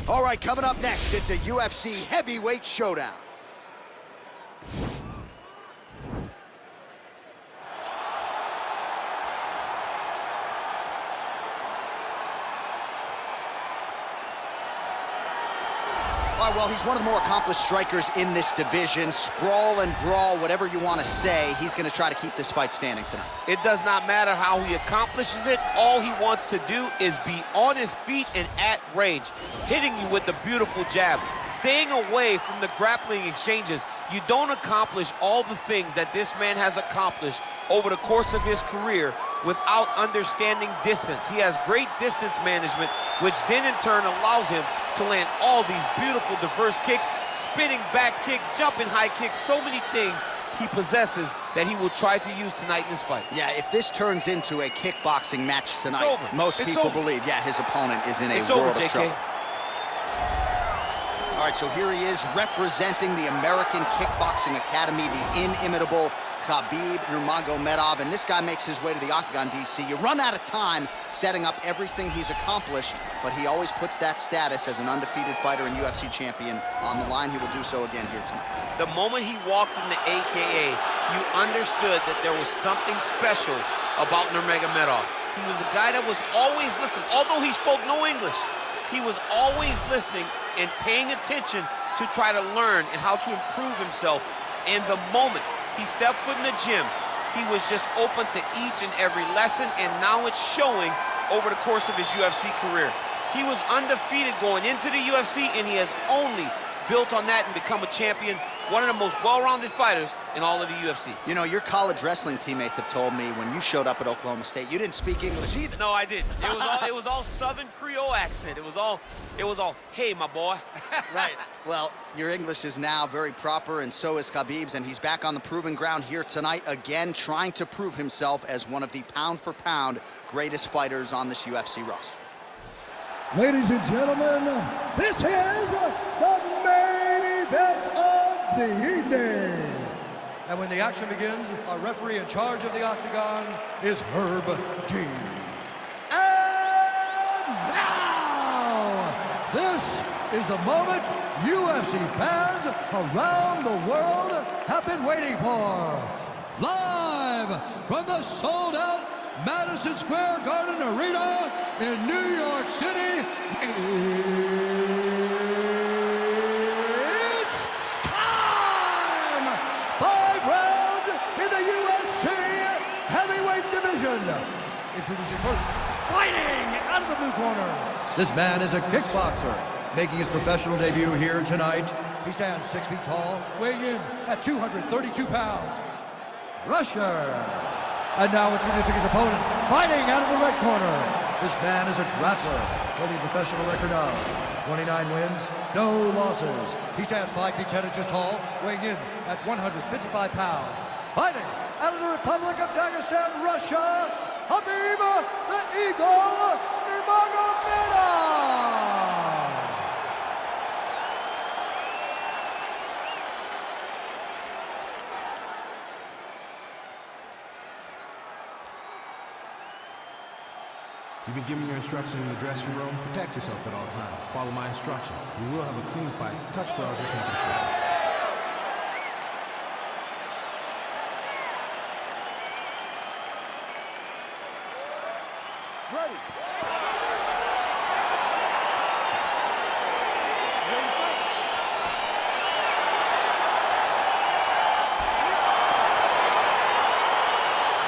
All right, coming up next, it's a UFC heavyweight showdown. All right, well, he's one of the more accomplished strikers in this division. Sprawl and brawl, whatever you want to say, he's going to try to keep this fight standing tonight. It does not matter how he accomplishes it. All he wants to do is be on his feet and at range, hitting you with the beautiful jab, staying away from the grappling exchanges. You don't accomplish all the things that this man has accomplished over the course of his career without understanding distance. He has great distance management, which then in turn allows him to land all these beautiful, diverse kicks, spinning back kick, jumping high kicks, so many things he possesses that he will try to use tonight in this fight. Yeah, if this turns into a kickboxing match tonight, most people believe, yeah, his opponent is in a world of trouble. All right, so here he is representing the American Kickboxing Academy, the inimitable Khabib Nurmagomedov, and this guy makes his way to the octagon, DC. You run out of time setting up everything he's accomplished, but he always puts that status as an undefeated fighter and UFC champion on the line. He will do so again here tonight. The moment he walked in the AKA, you understood that there was something special about Nurmagomedov. He was a guy that was always listening. Although he spoke no English, he was always listening and paying attention to try to learn and how to improve himself. And the moment he stepped foot in the gym, he was just open to each and every lesson, and now it's showing over the course of his UFC career. He was undefeated going into the UFC, and he has only built on that and become a champion, one of the most well-rounded fighters in all of the UFC. You know, your college wrestling teammates have told me when you showed up at Oklahoma State, you didn't speak English either. No, I didn't. It was all Southern Creole accent. It was all, hey, my boy. Right. Well, your English is now very proper, and so is Khabib's, and he's back on the proving ground here tonight again, trying to prove himself as one of the pound-for-pound greatest fighters on this UFC roster. Ladies and gentlemen, this is the main event of the evening. And when the action begins, our referee in charge of the octagon is Herb Dean. And now, this is the moment UFC fans around the world have been waiting for. Live from the sold-out Madison Square Garden Arena in New York City, it's time! 5 rounds in the UFC heavyweight division. Introducing first, fighting out of the blue corner. This man is a kickboxer, making his professional debut here tonight. He stands 6 feet tall, weighing in at 232 pounds. Russia. And now introducing his opponent, fighting out of the red corner. This man is a grappler, holding a professional record of 29 wins, no losses. He stands 5 feet 10 inches tall, weighing in at 155 pounds. Fighting out of the Republic of Dagestan, Russia, Khabib the Eagle Nurmagomedov. You've been given your instructions in the dressing room. Protect yourself at all times. Follow my instructions. We will have a clean fight. Touch gloves, just make it fair. Ready.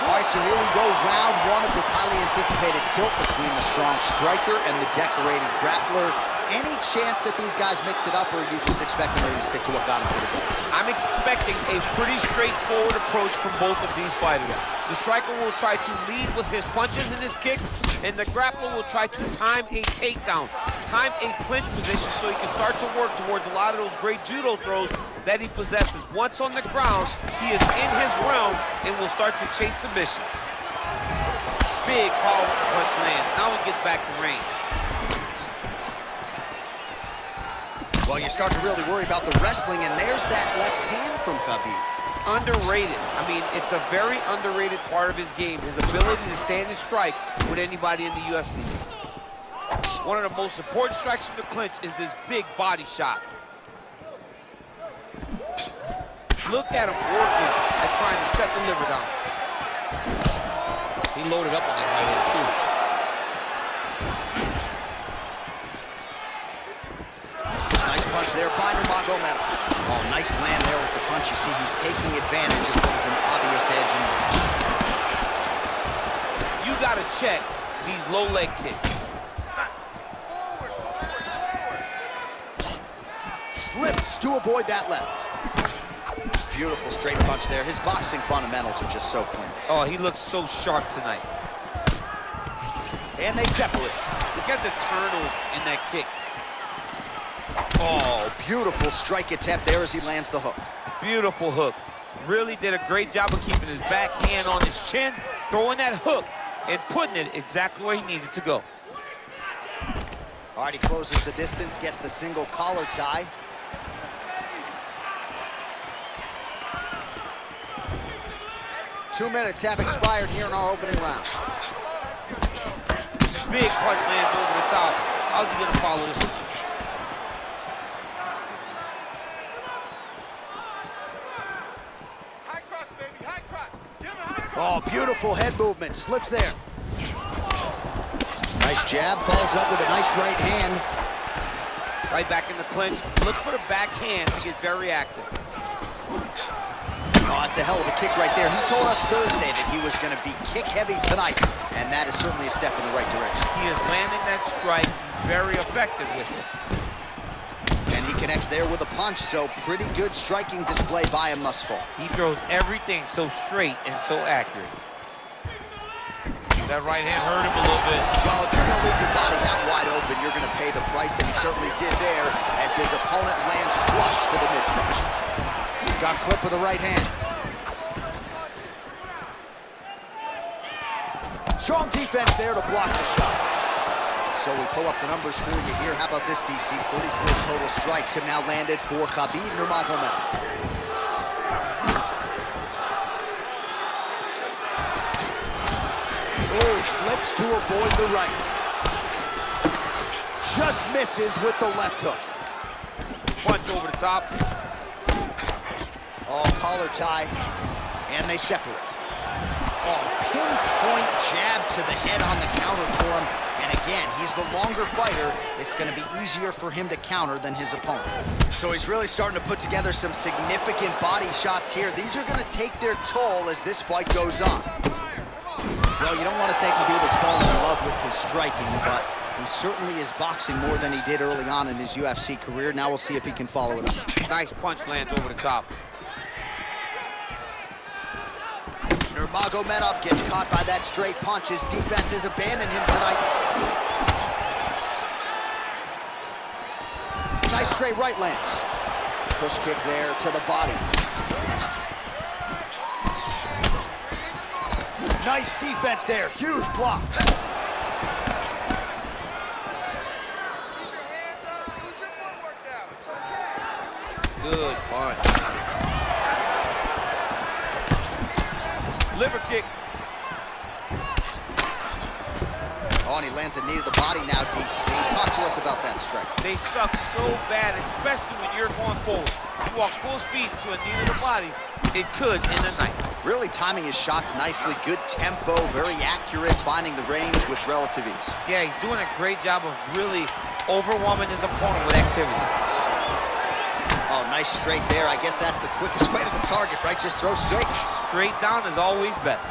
All right, so here we go, round one of this highly anticipated tilt between the strong striker and the decorated grappler. Any chance that these guys mix it up, or are you just expecting them to stick to what got them to the dance? I'm expecting a pretty straightforward approach from both of these fighters. The striker will try to lead with his punches and his kicks, and the grappler will try to time a takedown, time a clinch position so he can start to work towards a lot of those great judo throws that he possesses. Once on the ground, he is in his realm and will start to chase submissions. Big, powerful punch land. Now he gets back to range. Well, you start to really worry about the wrestling, and there's that left hand from Khabib. Underrated. I mean, it's a very underrated part of his game, his ability to stand and strike with anybody in the UFC. One of the most important strikes from the clinch is this big body shot. Look at him working at trying to shut the liver down. He loaded up on that right hand, too. Nice punch there by Nurmagomedov. Oh, nice land there with the punch. You see, he's taking advantage of what is an obvious edge in reach. You got to check these low leg kicks. Slips to avoid that left. Beautiful straight punch there. His boxing fundamentals are just so clean. Oh, he looks so sharp tonight. And they separate. Look at the turnover in that kick. Oh, beautiful strike attempt there as he lands the hook. Beautiful hook. Really did a great job of keeping his back hand on his chin, throwing that hook, and putting it exactly where he needed to go. All right, he closes the distance, gets the single collar tie. Two minutes have expired here in our opening round. Big punch lands over the top. How's he gonna follow this one? High cross, baby, high cross. Give him a high cross. Oh, beautiful head movement, slips there. Nice jab, follows up with a nice right hand. Right back in the clinch. Look for the backhand to get very active. Oh, it's a hell of a kick right there. He told us Thursday that he was going to be kick-heavy tonight, and that is certainly a step in the right direction. He is landing that strike. He's very effective with it. And he connects there with a punch, so pretty good striking display by him thus far. He throws everything so straight and so accurate. That right hand hurt him a little bit. Well, if you're going to leave your body that wide open, you're going to pay the price, and he certainly did there as his opponent lands flush to the midsection. Got clip with the right hand. Strong defense there to block the shot. So we pull up the numbers for you here. How about this, DC? 34 total strikes have now landed for Khabib Nurmagomedov. Oh, slips to avoid the right. Just misses with the left hook. Punch over the top. Oh, collar tie, and they separate. Oh, pinpoint jab to the head on the counter for him. And again, he's the longer fighter. It's going to be easier for him to counter than his opponent. So he's really starting to put together some significant body shots here. These are going to take their toll as this fight goes on. Well, you don't want to say Khabib has fallen in love with his striking, but he certainly is boxing more than he did early on in his UFC career. Now we'll see if he can follow it up. Nice punch lands over the top. Nurmagomedov gets caught by that straight punch. His defense has abandoned him tonight. Nice straight right lands. Push kick there to the body. Nice defense there. Huge block. Keep your hands up. Use your footwork now. It's okay. Good punch. Liver kick. Oh, and he lands a knee to the body now, DC. Talk to us about that strike. They suck so bad, especially when you're going forward. You walk full speed to a knee to the body, it could end the night. Really timing his shots nicely. Good tempo, very accurate, finding the range with relative ease. Yeah, he's doing a great job of really overwhelming his opponent with activity. Oh, nice straight there. I guess that's the quickest way to the target, right? Just throw straight. Straight down is always best.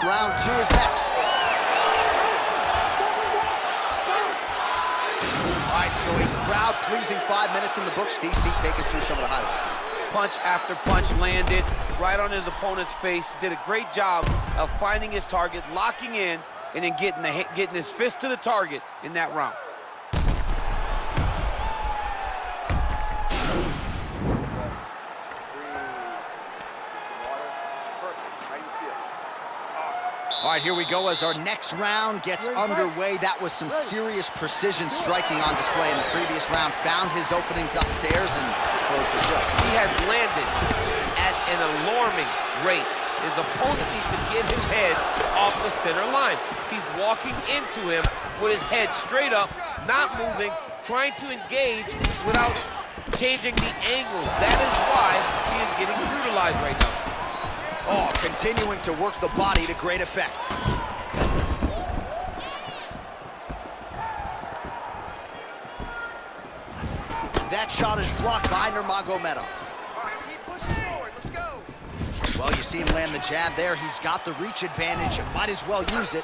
Round two is next. All right, so a crowd-pleasing 5 minutes in the books. DC, take us through some of the highlights. Punch after punch landed right on his opponent's face. Did a great job of finding his target, locking in, and then getting his fist to the target in that round. All right, here we go as our next round gets underway. That was some serious precision striking on display in the previous round. Found his openings upstairs and closed the show. He has landed at an alarming rate his opponent needs to get his head off the center line. He's walking into him with his head straight up, not moving, trying to engage without changing the angle. That is why he is getting brutalized right now. Oh, continuing to work the body to great effect. That shot is blocked by Nurmagomedov. All right, keep pushing forward. Let's go. Well, you see him land the jab there. He's got the reach advantage and might as well use it.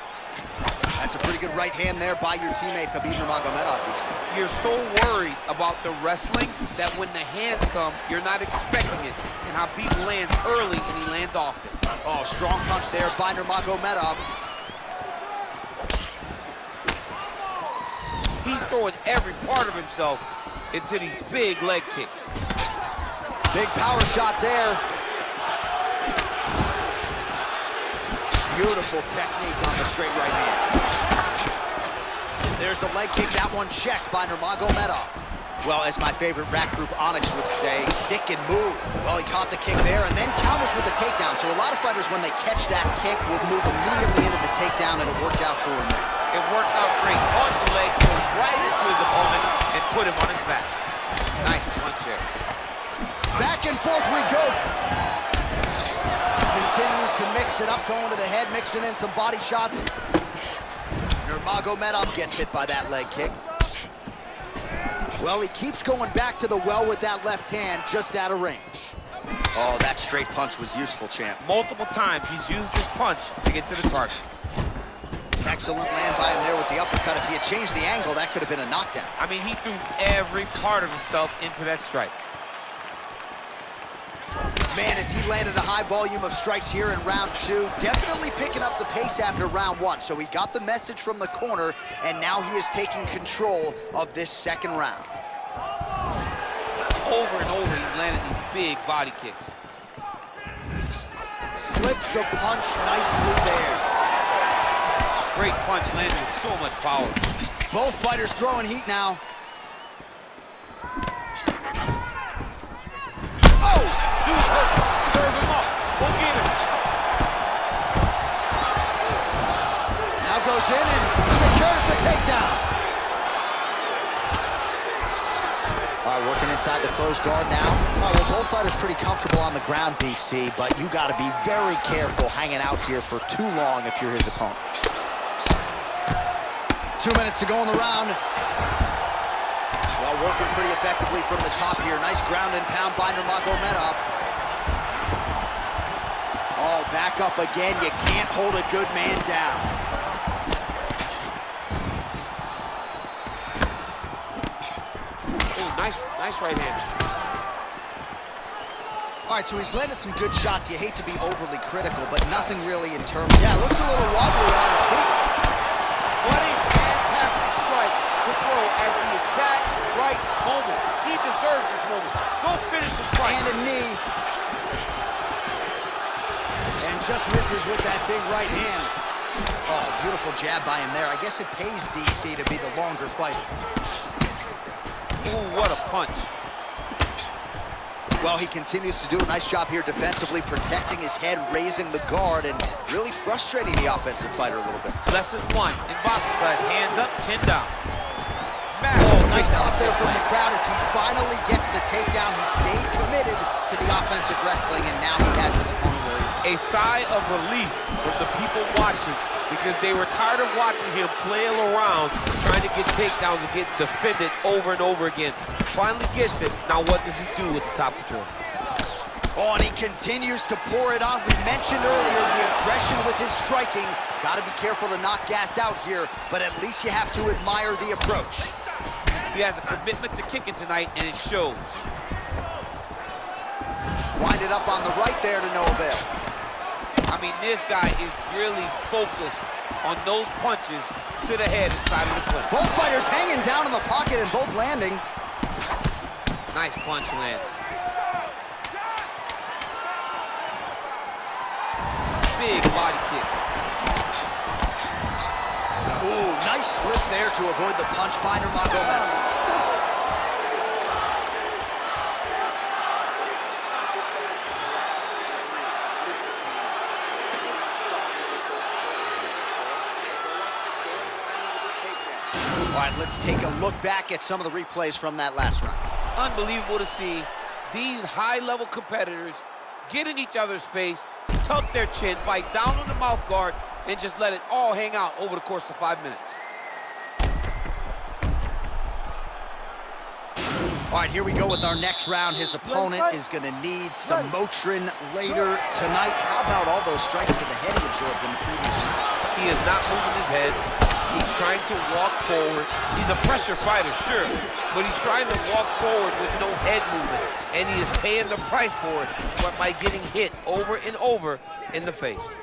That's a pretty good right hand there by your teammate, Khabib Nurmagomedov. You're so worried about the wrestling that when the hands come, you're not expecting it. And Khabib lands early and he lands often. Oh, strong punch there by Nurmagomedov. He's throwing every part of himself into these big leg kicks. Big power shot there. Beautiful technique on the straight right hand. There's the leg kick, that one checked by Nurmagomedov. Well, as my favorite rap group Onyx would say, stick and move. Well, he caught the kick there and then counters with the takedown. So a lot of fighters, when they catch that kick, will move immediately into the takedown, and it worked out for him there. It worked out great. On the leg, goes right into his opponent and put him on his back. Nice punch there. Back and forth we go. Continues to mix it up, going to the head, mixing in some body shots. Nurmagomedov gets hit by that leg kick. Well, he keeps going back to the well with that left hand, just out of range. Oh, that straight punch was useful, champ. Multiple times he's used his punch to get to the target. Excellent land by him there with the uppercut. If he had changed the angle, that could have been a knockdown. I mean, he threw every part of himself into that strike. Man, as he landed a high volume of strikes here in round two, definitely picking up the pace after round one. So he got the message from the corner, and now he is taking control of this second round. Over and over, he's landing these big body kicks. Slips the punch nicely there. Great punch landed with so much power. Both fighters throwing heat now. Oh! Dude's hurt. Serve him up. Go get him. Now goes in and secures the takedown. All right, working inside the closed guard now. Well, both fighters pretty comfortable on the ground, DC, but you got to be very careful hanging out here for too long if you're his opponent. 2 minutes to go in the round. Well, working pretty effectively from the top here. Nice ground and pound by Nurmagomedov. Oh, back up again. You can't hold a good man down. Oh, nice right hand. All right, so he's landed some good shots. You hate to be overly critical, but nothing really in terms... Yeah, looks a little wobbly on his feet. What a fantastic strike to throw at the exact right moment. He deserves this moment. Go finish this fight. And a knee. And just misses with that big right hand. Oh, beautiful jab by him there. I guess it pays DC to be the longer fighter. Ooh, what a punch. Well, he continues to do a nice job here defensively, protecting his head, raising the guard, and really frustrating the offensive fighter a little bit. Lesson one in boxing class, hands up, chin down. Oh, nice pop there from the crowd as he finally gets the takedown. He stayed committed to the offensive wrestling, and now he has his opponent where he A sigh of relief with the people watching, because they were tired of watching him flail around, trying to get takedowns and get defended over and over again. Finally gets it. Now what does he do with the top control? Oh, and he continues to pour it on. We mentioned earlier the aggression with his striking. Got to be careful to not gas out here, but at least you have to admire the approach. He has a commitment to kicking tonight, and it shows. Winded up on the right there to no avail. I mean, this guy is really focused on those punches to the head inside of the clinch. Both fighters hanging down in the pocket and both landing. Nice punch lands. Big body kick. Ooh, nice slip there to avoid the punch by Nurmagomedov. right, let's take a look back at some of the replays from that last round. Unbelievable to see these high-level competitors get in each other's face, tuck their chin, bite down on the mouth guard, and just let it all hang out over the course of 5 minutes. All right, here we go with our next round. His opponent is going to need some Motrin later tonight. How about all those strikes to the head he absorbed in the previous round? He is not moving his head. He's trying to walk forward. He's a pressure fighter, sure, but he's trying to walk forward with no head movement, and he is paying the price for it by getting hit over and over in the face.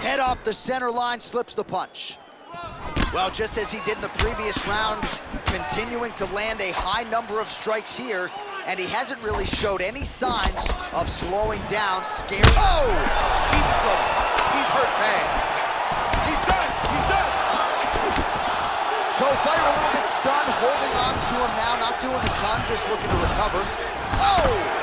Head off the center line, slips the punch. Well, just as he did in the previous round, continuing to land a high number of strikes here, and he hasn't really showed any signs of slowing down. Scary. Oh! He's in trouble. He's hurt bad. He's done. He's done. So fighter a little bit stunned, holding on to him now, not doing a ton, just looking to recover. Oh!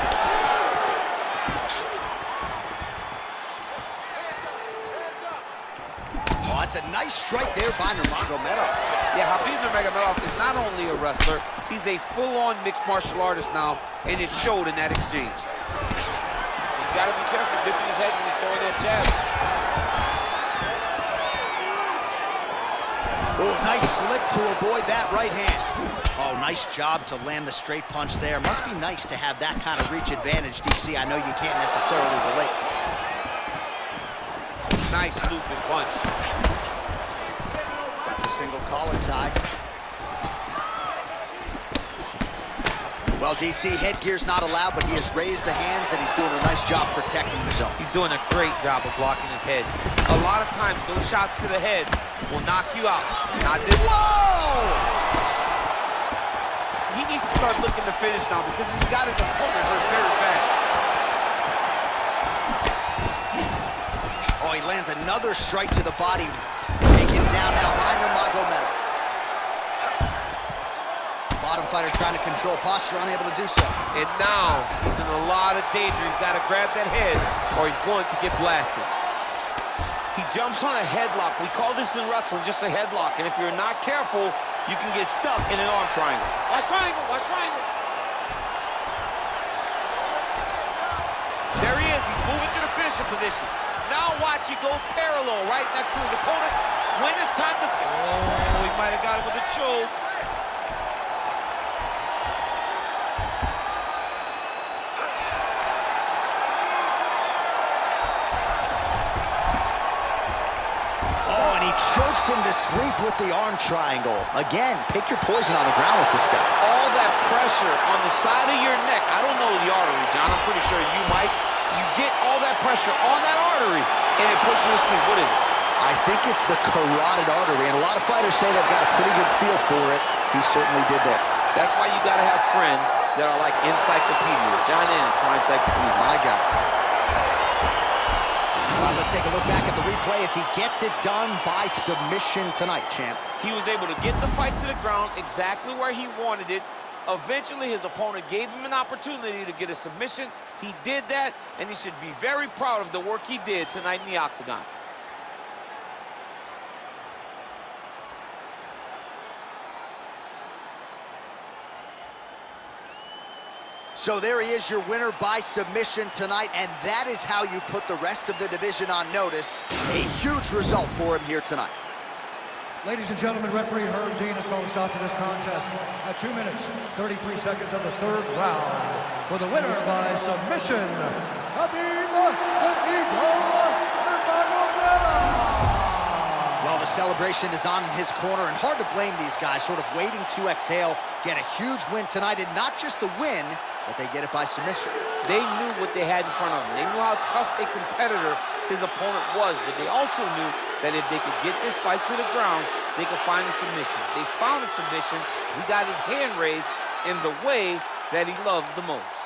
That's a nice strike there by Nurmagomedov. Yeah, Khabib Nurmagomedov is not only a wrestler, he's a full-on mixed martial artist now, and it showed in that exchange. He's got to be careful dipping his head when he's throwing that jabs. Oh, nice slip to avoid that right hand. Oh, nice job to land the straight punch there. Must be nice to have that kind of reach advantage, DC. I know you can't necessarily relate. Nice looping punch. Single collar tie. Well, DC, headgear's not allowed, but he has raised the hands, and he's doing a nice job protecting the dome. He's doing a great job of blocking his head. A lot of times, those shots to the head will knock you out. Not this. Whoa! He needs to start looking to finish now because he's got his opponent hurt very bad. Oh, he lands another strike to the body. Taken down now by Nurmagomedov. Bottom fighter trying to control posture, unable to do so. And now he's in a lot of danger. He's got to grab that head or he's going to get blasted. He jumps on a headlock. We call this in wrestling just a headlock. And if you're not careful, you can get stuck in an arm triangle. Watch triangle, watch triangle. There he is. He's moving to the finishing position. Now watch, he goes parallel right next to his opponent. When it's time to... Oh, he might have got it with a choke. Oh, and he chokes him to sleep with the arm triangle. Again, pick your poison on the ground with this guy. All that pressure on the side of your neck. I don't know the artery, John. I'm pretty sure you might. You get all that pressure on that artery, and it pushes you to sleep. What is it? I think it's the carotid artery, and a lot of fighters say they've got a pretty good feel for it. He certainly did that. That's why you got to have friends that are like encyclopedias. John Ennis, my encyclopedia. My God. All right, let's take a look back at the replay as he gets it done by submission tonight, champ. He was able to get the fight to the ground exactly where he wanted it. Eventually, his opponent gave him an opportunity to get a submission. He did that, and he should be very proud of the work he did tonight in the octagon. So there he is, your winner by submission tonight, and that is how you put the rest of the division on notice. A huge result for him here tonight. Ladies and gentlemen, referee Herb Dean has called a stop to this contest at 2 minutes, 33 seconds of the third round. For the winner by submission, Khabib Nurmagomedov. Well, the celebration is on in his corner, and hard to blame these guys, sort of waiting to exhale, get a huge win tonight, and not just the win, but they get it by submission. They knew what they had in front of them. They knew how tough a competitor his opponent was, but they also knew that if they could get this fight to the ground, they could find a submission. They found a submission. He got his hand raised in the way that he loves the most.